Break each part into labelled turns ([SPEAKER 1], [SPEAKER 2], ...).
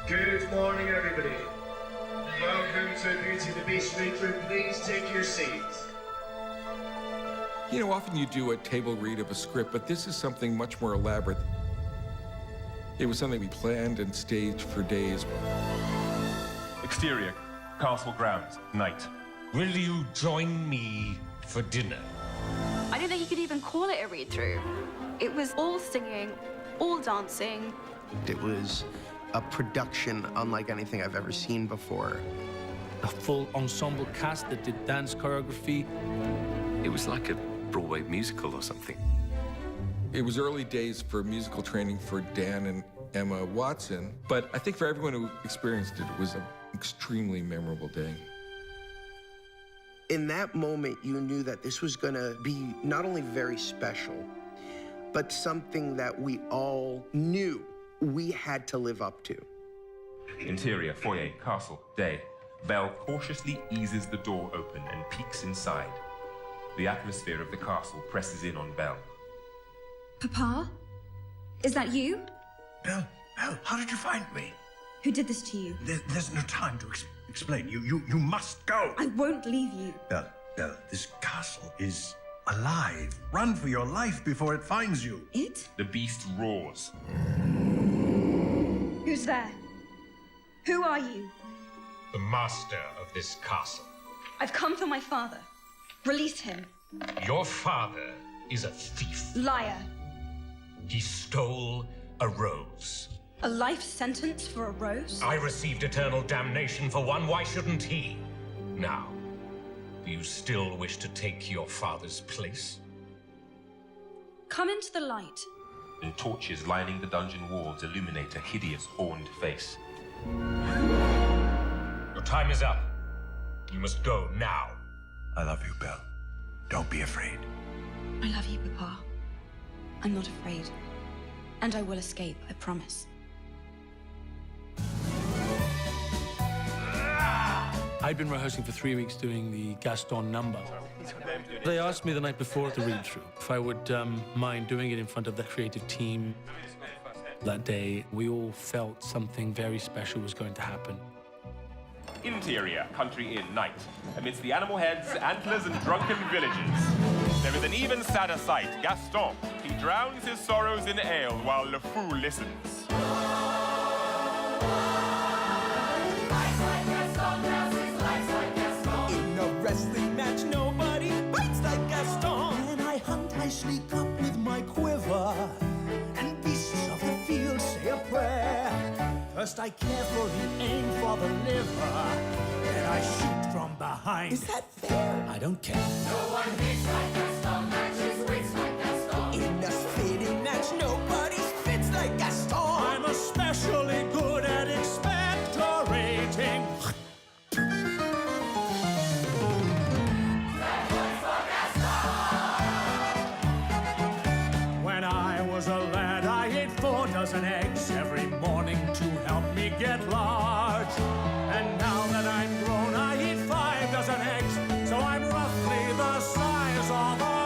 [SPEAKER 1] Good morning, everybody. Welcome to Beauty and the Beast read-through. Please take your seats.
[SPEAKER 2] You know, often you do a table read of a script, but this is something much more elaborate. It was something we planned and staged for days.
[SPEAKER 3] Exterior, castle grounds, night.
[SPEAKER 4] Will you join me for dinner?
[SPEAKER 5] I don't think you could even call it a read-through. It was all singing, all dancing.
[SPEAKER 6] It was a production unlike anything I've ever seen before.
[SPEAKER 7] A full ensemble cast that did dance choreography.
[SPEAKER 8] It was like a Broadway musical or something.
[SPEAKER 2] It was early days for musical training for Dan and Emma Watson, but I think for everyone who experienced it, it was an extremely memorable day.
[SPEAKER 6] In that moment, you knew that this was gonna be not only very special, but something that we all knew we had to live up to.
[SPEAKER 3] Interior, foyer, castle, day. Belle cautiously eases the door open and peeks inside. The atmosphere of the castle presses in on Belle.
[SPEAKER 9] Papa? Is that you?
[SPEAKER 1] Belle, how did you find me?
[SPEAKER 9] Who did this to you?
[SPEAKER 1] There's no time to explain. You must go.
[SPEAKER 9] I won't leave you.
[SPEAKER 1] Belle, this castle is alive. Run for your life before it finds you.
[SPEAKER 9] It?
[SPEAKER 3] The beast roars.
[SPEAKER 9] Who's there? Who are you?
[SPEAKER 4] The master of this castle.
[SPEAKER 9] I've come for my father. Release him.
[SPEAKER 4] Your father is a thief.
[SPEAKER 9] Liar.
[SPEAKER 4] He stole a rose.
[SPEAKER 9] A life sentence for a rose?
[SPEAKER 4] I received eternal damnation for one. Why shouldn't he? Now, do you still wish to take your father's place?
[SPEAKER 9] Come into the light.
[SPEAKER 3] And torches lining the dungeon walls illuminate a hideous horned face.
[SPEAKER 4] Your time is up. You must go now.
[SPEAKER 1] I love you, Belle. Don't be afraid.
[SPEAKER 9] I love you, Papa. I'm not afraid. And I will escape, I promise.
[SPEAKER 7] I'd been rehearsing for 3 weeks doing the Gaston number. They asked me the night before at the read-through if I would mind doing it in front of the creative team. That day, we all felt something very special was going to happen.
[SPEAKER 3] Interior, country inn, night. Amidst the animal heads, antlers, and drunken villages. There is an even sadder sight. Gaston. He drowns his sorrows in ale while Le Fou listens.
[SPEAKER 10] In a wrestling match, nobody fights like Gaston. When I hunt, I sneak up with my quiver, and beasts of the field say a prayer. First, I carefully aim for the liver, then I shoot from behind. Is that fair? I don't care.
[SPEAKER 11] No one hits like Gaston, matches wits like Gaston.
[SPEAKER 10] In a spitting match, nobody spits like Gaston. I'm especially good at expectorating. When I was a lad, I ate 4 dozen eggs every morning to help me get large. And now that I'm grown, I eat 5 dozen eggs, so I'm roughly the size of a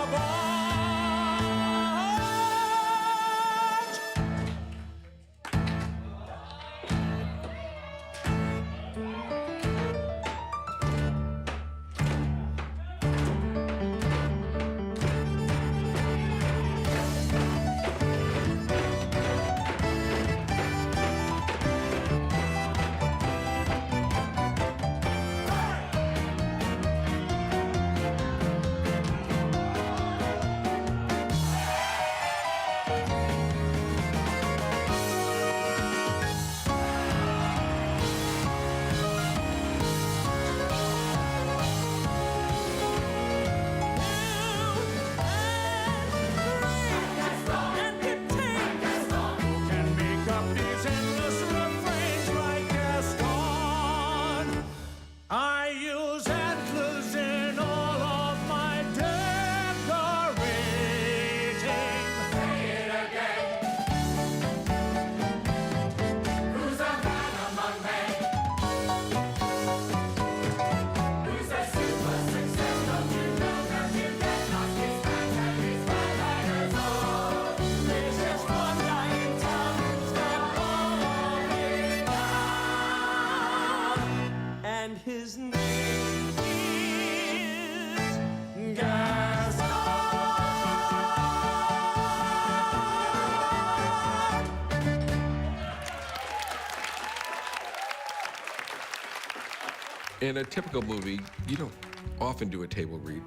[SPEAKER 2] In a typical movie, you don't often do a table read.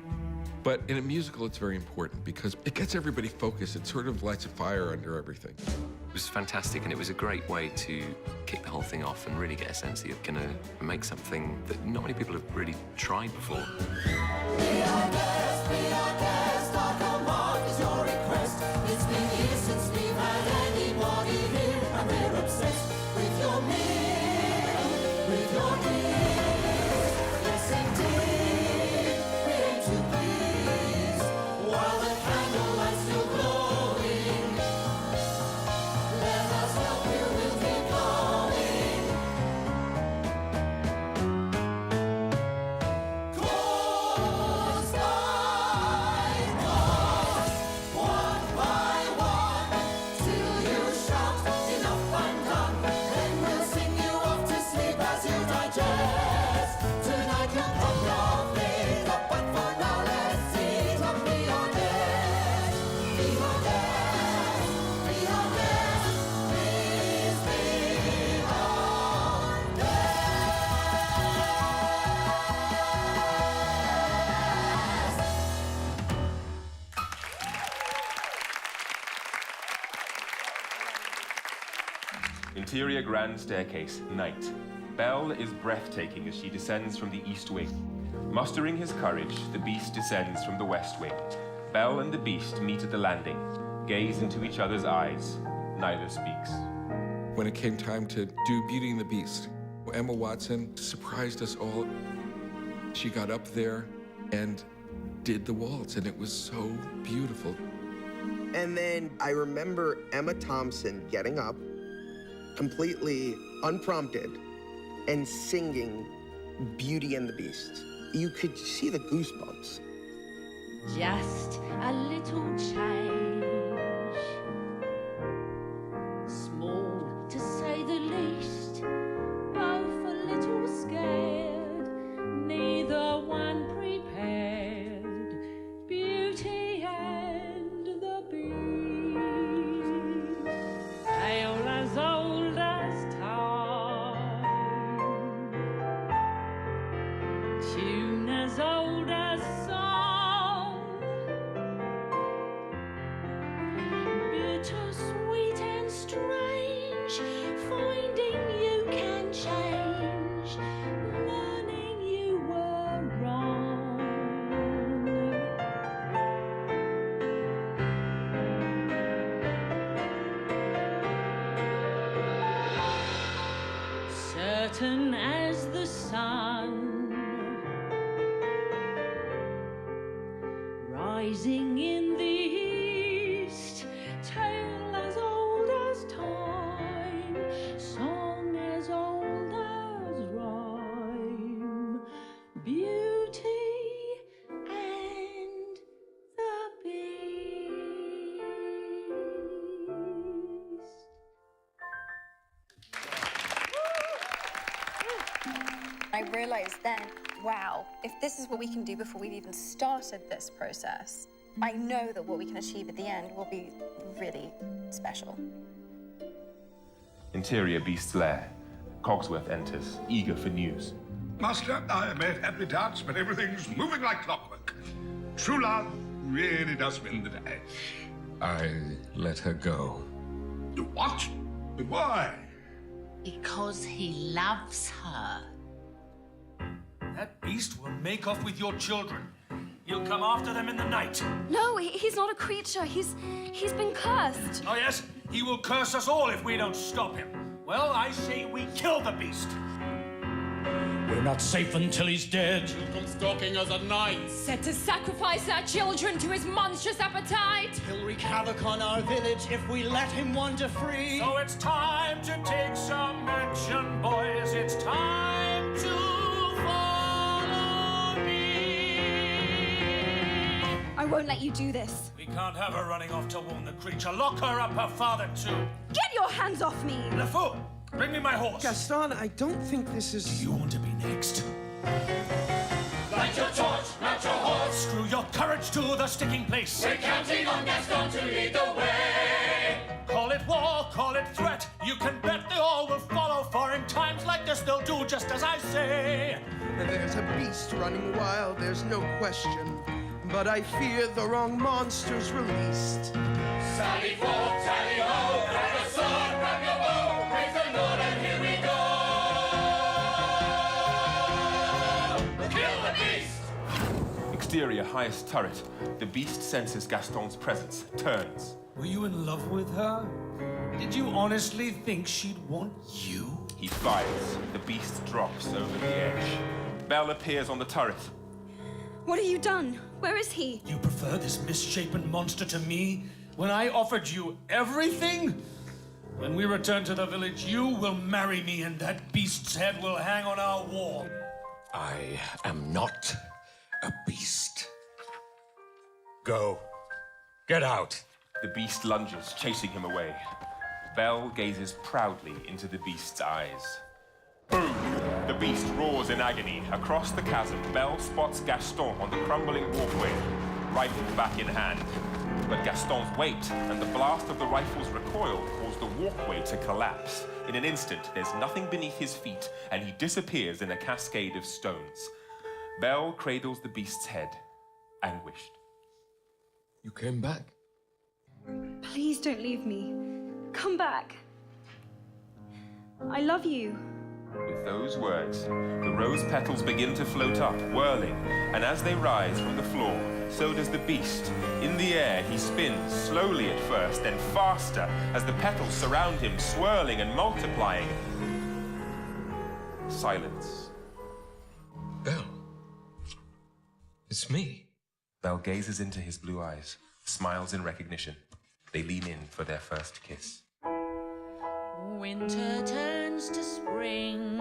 [SPEAKER 2] But in a musical, it's very important because it gets everybody focused. It sort of lights a fire under everything.
[SPEAKER 8] It was fantastic, and it was a great way to kick the whole thing off and really get a sense that you're going to make something that not many people have really tried before.
[SPEAKER 11] Be our guest, our command is your request. It's been years since we've had anybody here, and we're obsessed with your meal, with your meal. Yes, indeed, we aim to please, while the candlelight's still glowing. Let us help you, we'll keep going. Course by course, one by one, till you shout enough and done. Then we'll sing you off to sleep as you digest. Tonight you'll pop your feet up, but for now let's eat up. Be our guest, be our guest, be our guest. Please be our
[SPEAKER 3] Interior grand staircase, night. Belle is breathtaking as she descends from the east wing. Mustering his courage, the beast descends from the west wing. Belle and the beast meet at the landing, gaze into each other's eyes. Neither speaks.
[SPEAKER 2] When it came time to do Beauty and the Beast, Emma Watson surprised us all. She got up there and did the waltz, and it was so beautiful.
[SPEAKER 6] And then I remember Emma Thompson getting up, completely unprompted, and singing Beauty and the Beast. You could see the goosebumps.
[SPEAKER 11] Just a little change, small to say the least, both a little scared, neither one prepared. Beauty and the Beast, tale as old as time, tune as old as song, bittersweet and strange, finding you can change, learning you were wrong. Certain as the sun, rising in the east, tale as old as time, song as old as rhyme, beauty and the beast.
[SPEAKER 5] I realized then, wow, if this is what we can do before we've even started this process, I know that what we can achieve at the end will be really special.
[SPEAKER 3] Interior beast's lair. Cogsworth enters, eager for news.
[SPEAKER 1] Master, I may have had my doubts, but everything's moving like clockwork. True love really does win the day.
[SPEAKER 12] I let her go.
[SPEAKER 1] What? Why?
[SPEAKER 11] Because he loves her.
[SPEAKER 10] That beast will make off with your children. He'll come after them in the night.
[SPEAKER 5] No, he's not a creature. He's been cursed.
[SPEAKER 10] Oh, yes? He will curse us all if we don't stop him. Well, I say we kill the beast.
[SPEAKER 13] We're not safe until he's dead.
[SPEAKER 14] He'll come stalking us at night.
[SPEAKER 11] Set to sacrifice our children to his monstrous appetite.
[SPEAKER 13] He'll wreak havoc on our village if we let him wander free.
[SPEAKER 10] So it's time to take some action, boys. It's time to follow me.
[SPEAKER 5] I won't let you do this.
[SPEAKER 10] We can't have her running off to wound the creature. Lock her up, her father too.
[SPEAKER 5] Get your hands off me!
[SPEAKER 10] LeFou, bring me my horse.
[SPEAKER 6] Gaston, I don't think this is...
[SPEAKER 10] Do you want to be next?
[SPEAKER 14] Light your torch, not your horse.
[SPEAKER 10] Screw your courage to the sticking place.
[SPEAKER 14] We're counting on Gaston to lead the way.
[SPEAKER 10] Call it war, call it threat. You can bet they all will follow, for in times like this they'll do just as I say.
[SPEAKER 6] There's a beast running wild, there's no question. But I fear the wrong monster's released.
[SPEAKER 14] Sally forth, tally ho, grab a sword, grab your bow, raise the Lord and here we go. Kill the beast!
[SPEAKER 3] Exterior highest turret. The beast senses Gaston's presence, turns.
[SPEAKER 10] Were you in love with her? Did you honestly think she'd want you?
[SPEAKER 3] He fires. The beast drops over the edge. Belle appears on the turret.
[SPEAKER 9] What have you done? Where is he?
[SPEAKER 10] You prefer this misshapen monster to me? When I offered you everything? When we return to the village, you will marry me and that beast's head will hang on our wall.
[SPEAKER 12] I am not a beast. Go. Get out.
[SPEAKER 3] The beast lunges, chasing him away. Belle gazes proudly into the beast's eyes. Boom! The beast roars in agony. Across the chasm, Belle spots Gaston on the crumbling walkway, rifle back in hand. But Gaston's weight and the blast of the rifle's recoil cause the walkway to collapse. In an instant, there's nothing beneath his feet, and he disappears in a cascade of stones. Belle cradles the beast's head, anguished.
[SPEAKER 12] You came back.
[SPEAKER 9] Please don't leave me. Come back. I love you.
[SPEAKER 3] With those words, the rose petals begin to float up, whirling, and as they rise from the floor, so does the beast. In the air, he spins, slowly at first, then faster, as the petals surround him, swirling and multiplying. Silence.
[SPEAKER 12] Belle. It's me.
[SPEAKER 3] Belle gazes into his blue eyes, smiles in recognition. They lean in for their first kiss.
[SPEAKER 11] Winter turns to spring.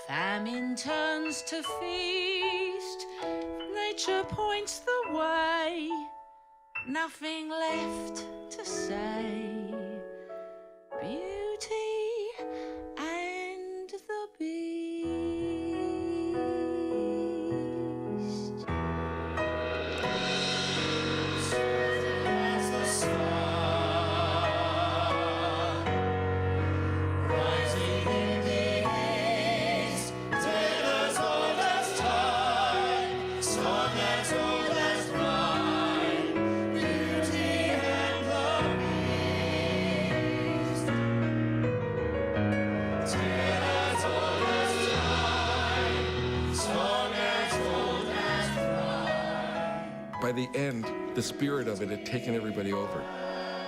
[SPEAKER 11] Famine turns to feast. Nature points the way. Nothing left to say. Beauty and the beast. As the sun rising in the east, tale as old as time, song as old as rhyme, beauty and the beast. Tale as old as time, song as old as rhyme.
[SPEAKER 2] By the end, the spirit of it had taken everybody over.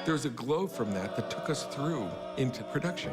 [SPEAKER 2] There was a glow from that that took us through into production.